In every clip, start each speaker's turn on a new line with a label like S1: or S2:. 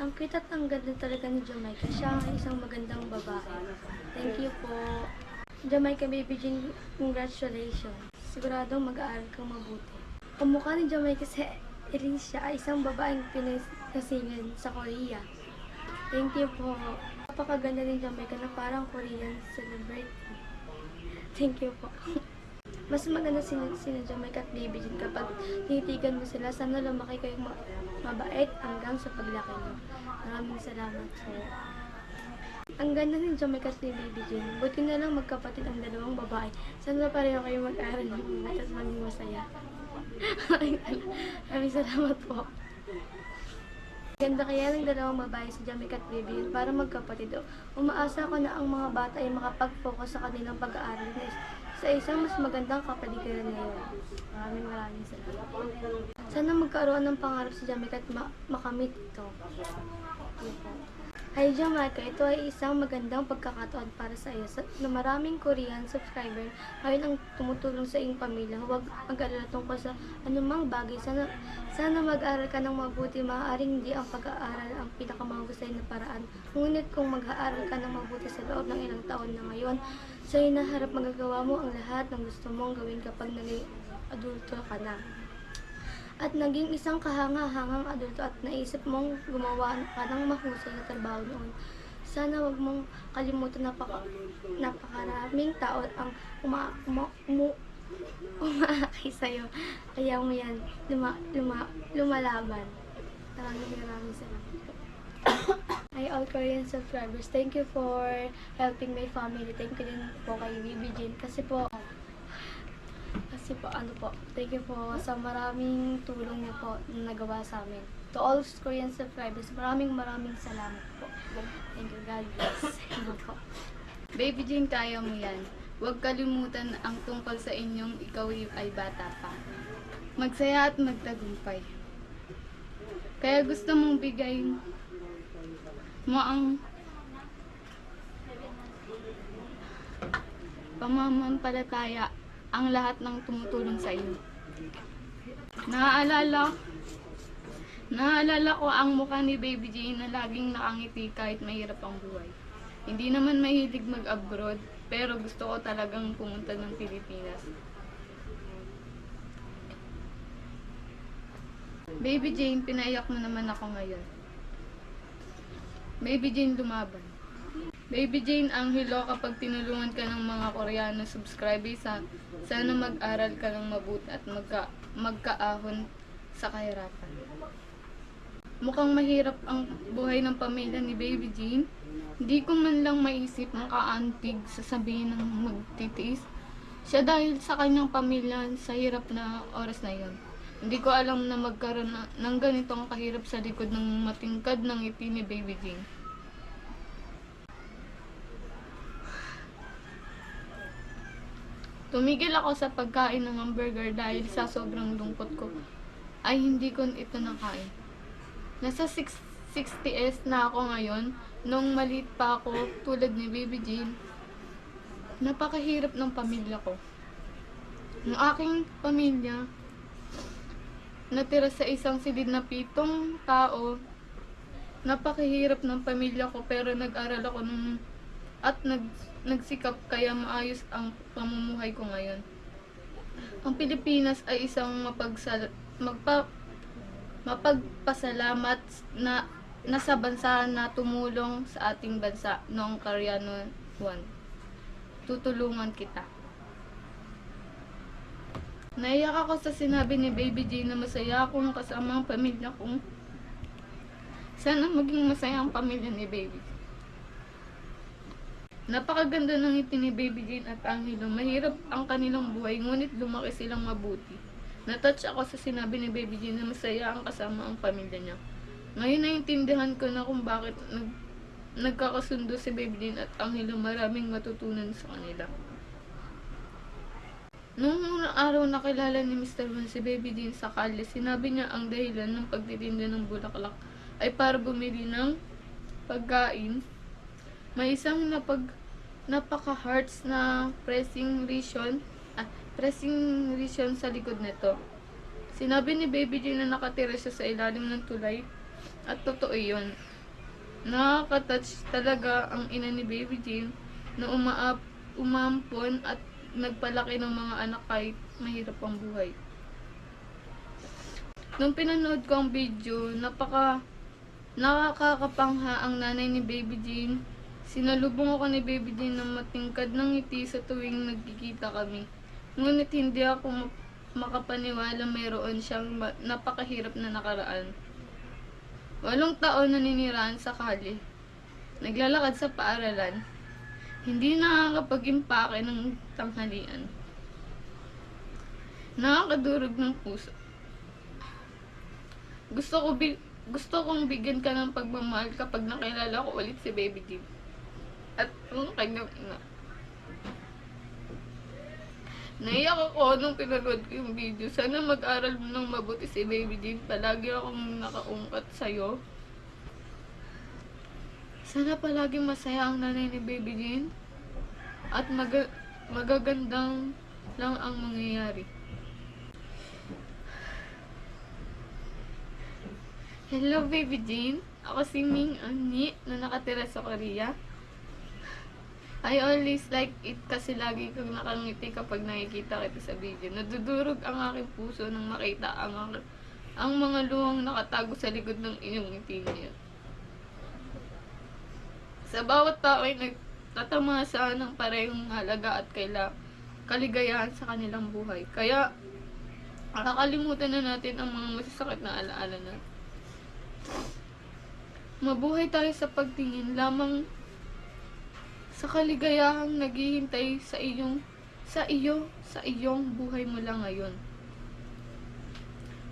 S1: Ang cute at ang ganda talaga ni Jamaica. Siya ang isang magandang babae. Thank you po. Jamaica Baby Jean, congratulations. Siguradong mag-aaral kang mabuti. Ang mukha ni Jamaica si Alicia ay isang babaeng pinasigan sa Korea. Thank you po. Napakaganda ni Jamaica na parang Korean celebrity. Thank you po. Mas maganda sina Jamaica at Baby Jean kapag tinitigan mo sila. Sana lumaki kayong mabait hanggang sa paglaki mo. Maraming salamat po. Ang ganda ni Jamaica at Baby Jean. Buti na lang magkapatid ang dalawang babae. Sana pareho kayo mag-aral ng mabuti at maging masaya. Maraming salamat po. Ganda kaya ng dalawang babae si Jamaica at Baby Jean para magkapatid. Umaasa ko na ang mga bata ay makapag-focus sa kanilang pag-aaral sa isang mas magandang kapaligiran ngayon. Maraming salamat. Sana magkaroon ng pangarap si Jamaica at makamit ito. Hi Jamaica, ito ay isang magandang pagkakataon para sa iyo na maraming Korean subscriber ngayon ang tumutulong sa iyong pamilya. Huwag mag-alala tungkol sa anumang bagay. Sana mag-aaral ka ng mabuti. Maaaring hindi ang pag-aaral ang pinakamahusay na paraan. Ngunit kung mag-aaral ka ng mabuti sa loob ng ilang taon na ngayon, sa hinaharap magagawa mo ang lahat ng gusto mong gawin kapag naging adulto ka na. At naging isang kahanga-hangang adulto at naisip mong gumawa ka ng mahusay na trabaho noon. Sana wag mong kalimutan napakaraming tao ang umaakay sa'yo. Kaya mo yan lumalaban. Maraming salamat. Hi all Korean subscribers. Thank you for helping my family. Thank you din po kay Baby Jean. Kasi po, thank you po sa maraming tulong niyo po na nagawa sa amin. To all Korean subscribers, maraming salamat po. Thank you, God bless.
S2: Baby Jean, kaya mo yan. Huwag kalimutan ang tungkol sa inyong ikaw ay bata pa. Magsaya at magtagumpay. Kaya gusto mong bigay mo ang pamamampalataya ang lahat ng tumutulong sa iyo. Naaalala ko ang mukha ni Baby Jean na laging nakangiti kahit mahirap ang buhay. Hindi naman mahilig mag-abroad, pero gusto ko talagang pumunta ng Pilipinas. Baby Jane, pinaiyak mo naman ako ngayon. Baby Jane, lumaban. Baby Jane, ang hilo kapag tinulungan ka ng mga Koreano subscribers, sana mag-aral ka ng mabuti at magkaahon sa kahirapan. Mukhang mahirap ang buhay ng pamilya ni Baby Jane. Hindi ko man lang maisip ng kaantig sasabihin ng magtitiis siya dahil sa kanyang pamilya sa hirap na oras na yon. Hindi ko alam na magkaroon ng ganitong kahirap sa likod ng matingkad ng ngiti ni Baby Jane. Tumigil ako sa pagkain ng hamburger dahil sa sobrang lungkot ko ay hindi ko ito nakain. Nasa 60s na ako ngayon. Nung maliit pa ako tulad ni Baby Jane, napakahirap ng pamilya ko. Ang aking pamilya natira sa isang silid na 7 tao. Napakahirap ng pamilya ko pero nag-aral ako at nagsikap kaya maayos ang pamumuhay ko ngayon. Ang Pilipinas ay isang mapagpasalamat na nasa bansa na tumulong sa ating bansa noong Koreano 1. Tutulungan kita. Naiyak ako sa sinabi ni Baby Jane na masaya akong kasama ang pamilya ko. Sana maging masaya ang pamilya ni Baby. Napakaganda ng ngiti ni Baby Jane at Angelo. Mahirap ang kanilang buhay, ngunit lumaki silang mabuti. Natouch ako sa sinabi ni Baby Jane na masaya ang kasama ang pamilya niya. Ngayon naiintindihan ko na kung bakit nagkakasundo si Baby Jane at Angelo. Maraming matutunan sa kanila. Noong unang araw nakilala ni Mr. Juan si Baby Jane sa kalye, sinabi niya ang dahilan ng pagtitinda ng bulaklak ay para bumili ng pagkain. May isang napaka-hearts na pressing reason sa likod nito. Sinabi ni Baby Jane na nakatira siya sa ilalim ng tulay at totoo yun. Nakaka-touch talaga ang ina ni Baby Jean na umampon at nagpalaki ng mga anak kahit mahirap ang buhay. Nung pinanood ko ang video, nakakakapangha ang nanay ni Baby Jean. Sinalubong ako ni Baby Jean ng matingkad ng ngiti sa tuwing nagkikita kami. Ngunit hindi ako makapaniwala mayroon siyang napakahirap na nakaraan. 8 taon naninirahan sa kalye. Naglalakad sa paaralan. Hindi nakakapag-impake ng tanghalian. Nakakadurog ng puso. Gusto kong bigyan ka ng pagmamahal kapag nakilala ko ulit si Baby Jean at ang kanyang ina. Naiyak ako nung pinanood ko yung video. Sana mag-aral mo ng mabuti si Baby Jean. Palagi akong nakaungkat sa'yo. Sana palagi masaya ang nanay ni Baby Jean. At magagandang lang ang mangyayari. Hello Baby Jean. Ako si Ming Annie na nakatira sa Korea. I always like it kasi lagi kong nakangiti kapag nakikita kita sa video. Nadudurog ang aking puso nang makita ang mga luhang nakatago sa likod ng inyong ngiti niya. Sa bawat tao ay nagtatamasa ng parehong halaga at kaligayahan sa kanilang buhay. Kaya, nakakalimutan na natin ang mga masasakit na alaala natin. Mabuhay tayo sa pagtingin lamang sa kaligayahang naghihintay sa iyong buhay mula ngayon.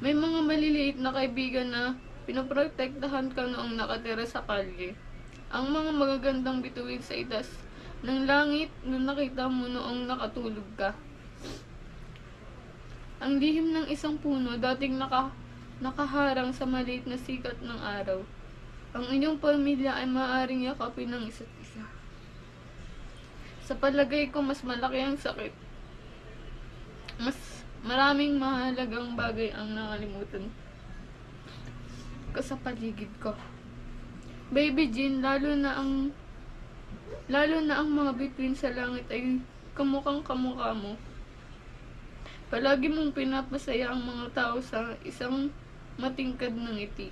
S2: May mga maliliit na kaibigan na pinoprotektahan ka noong nakatira sa kalye. Ang mga magagandang bituin sa itas ng langit na nakita mo noong nakatulog ka. Ang lihim ng isang puno dating nakaharang sa maliit na sikat ng araw. Ang inyong pamilya ay maaaring yakapin ng isa't isa. Sa palagay ko, mas malaki ang sakit. Mas maraming mahalagang bagay ang nakalimutan ko sa paligid ko. Baby Jean, lalo na ang mga bituin sa langit ay kamukhang kamukha mo. Palagi mong pinapasaya ang mga tao sa isang matingkad ng ngiti.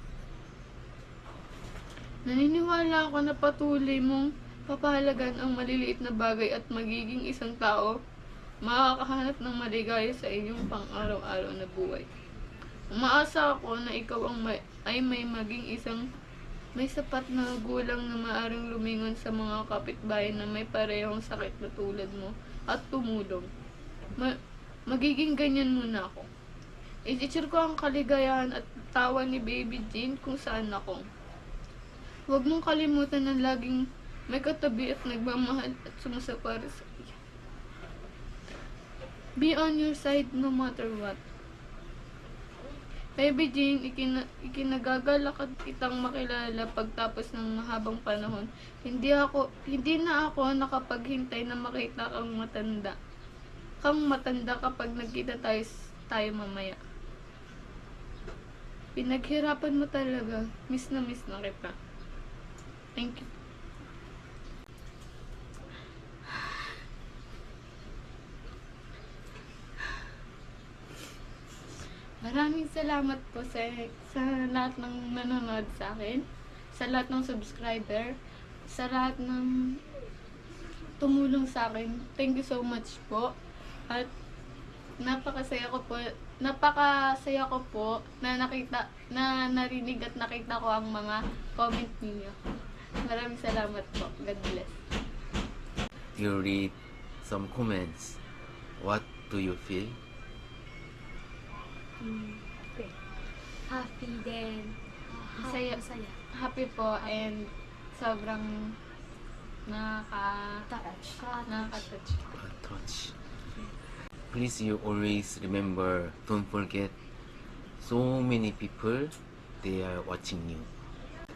S2: Naniniwala ako na patuloy mong papahalagan ang maliliit na bagay at magiging isang tao makakahanap ng maligaya sa inyong pang-araw-araw na buhay. Umaasa ako na ikaw ay may maging isang may sapat na gulang na maaring lumingon sa mga kapitbahay na may parehong sakit na tulad mo at tumulong. Magiging ganyan muna ako. I-share ko ang kaligayahan at tawa ni Baby Jean kung saan ako. Huwag mong kalimutan na laging may katabi at nagmamahal at sumasapara sa iyo. Be on your side no matter what. Baby Jean, ikinagagalak kitang makilala pagtapos ng mahabang panahon. Hindi na ako nakapaghintay na makita kang matanda kapag nagkita tayo mamaya. Pinaghirapan mo talaga. Miss na kita. Thank you. Maraming salamat po sa lahat ng nanonood sa akin, sa lahat ng subscriber, sa lahat ng tumulong sa akin. Thank you so much po. At napakasaya ko po na narinig at nakita ko ang mga comment niyo. Maraming salamat po. God bless.
S3: You read some comments. What do you feel?
S1: Happy din.
S2: Masaya. Happy po and sobrang
S1: Touch.
S3: Touch. Please, you always remember, don't forget, so many people, they are watching you.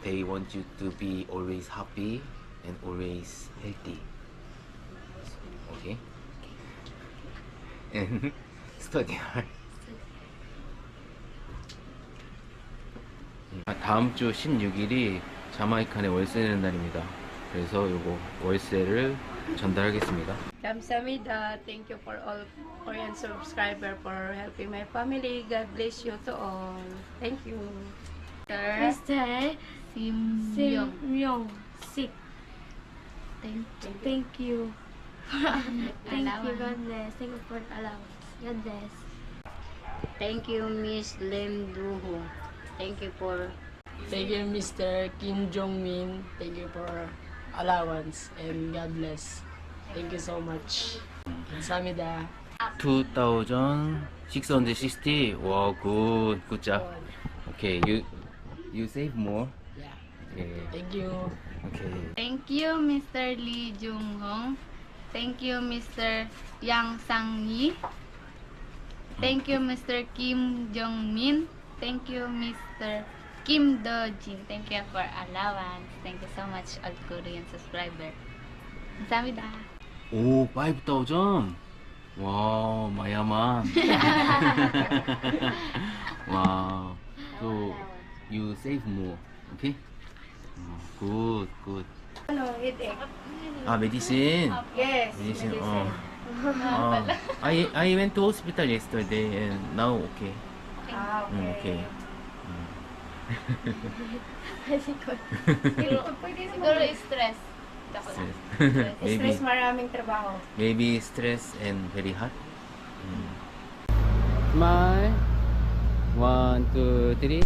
S3: They want you to be always happy and always healthy. Okay? And study hard. 다음 주 16일이 자마이칸에 월세 내는 날입니다. 그래서 요거 월세를 전달하겠습니다.
S4: Kamsahamnida. Thank you for all Korean subscriber for helping my family. God bless you to all. Thank you.
S1: Mr.
S2: Sim
S1: Sim
S2: Yong.
S1: Myong Sik.
S2: Thank you.
S1: Thank you. Thank you,
S2: Allowance.
S1: God bless. Thank you for allowance. God bless.
S4: Thank you, Miss Lim Duho. Thank you for
S5: Thank you, Mr. Kim Jong-min. Thank you for allowance and God bless. Thank you so much. 감사합니다.
S3: 2660. Wow, good job. Okay, you save more.
S5: Yeah.
S3: Okay,
S5: Thank you.
S3: okay.
S2: Thank you, Mr. Lee Jung Hong. Thank you, Mr. Yang Sang Yi. Thank you, Mr. Kim Jong Min. Thank you, Mr. Kim Do Jin. Thank you for allowance. Thank you so much, all Korean subscriber. 감사합니다.
S3: 오, 5,000. 와우, 마야만. 와우. So you save more. Okay? Good, good.
S4: ano, headache.
S3: 아, medicine.
S4: Yes.
S3: medicine.
S4: medicine.
S3: I went to hospital yesterday and now okay.
S4: Ah, okay.
S3: Okay.
S2: Siguro stress.
S3: maybe
S4: Stress, maraming trabaho.
S3: maybe stress and very hot.
S6: Smile. 1, 2, 3.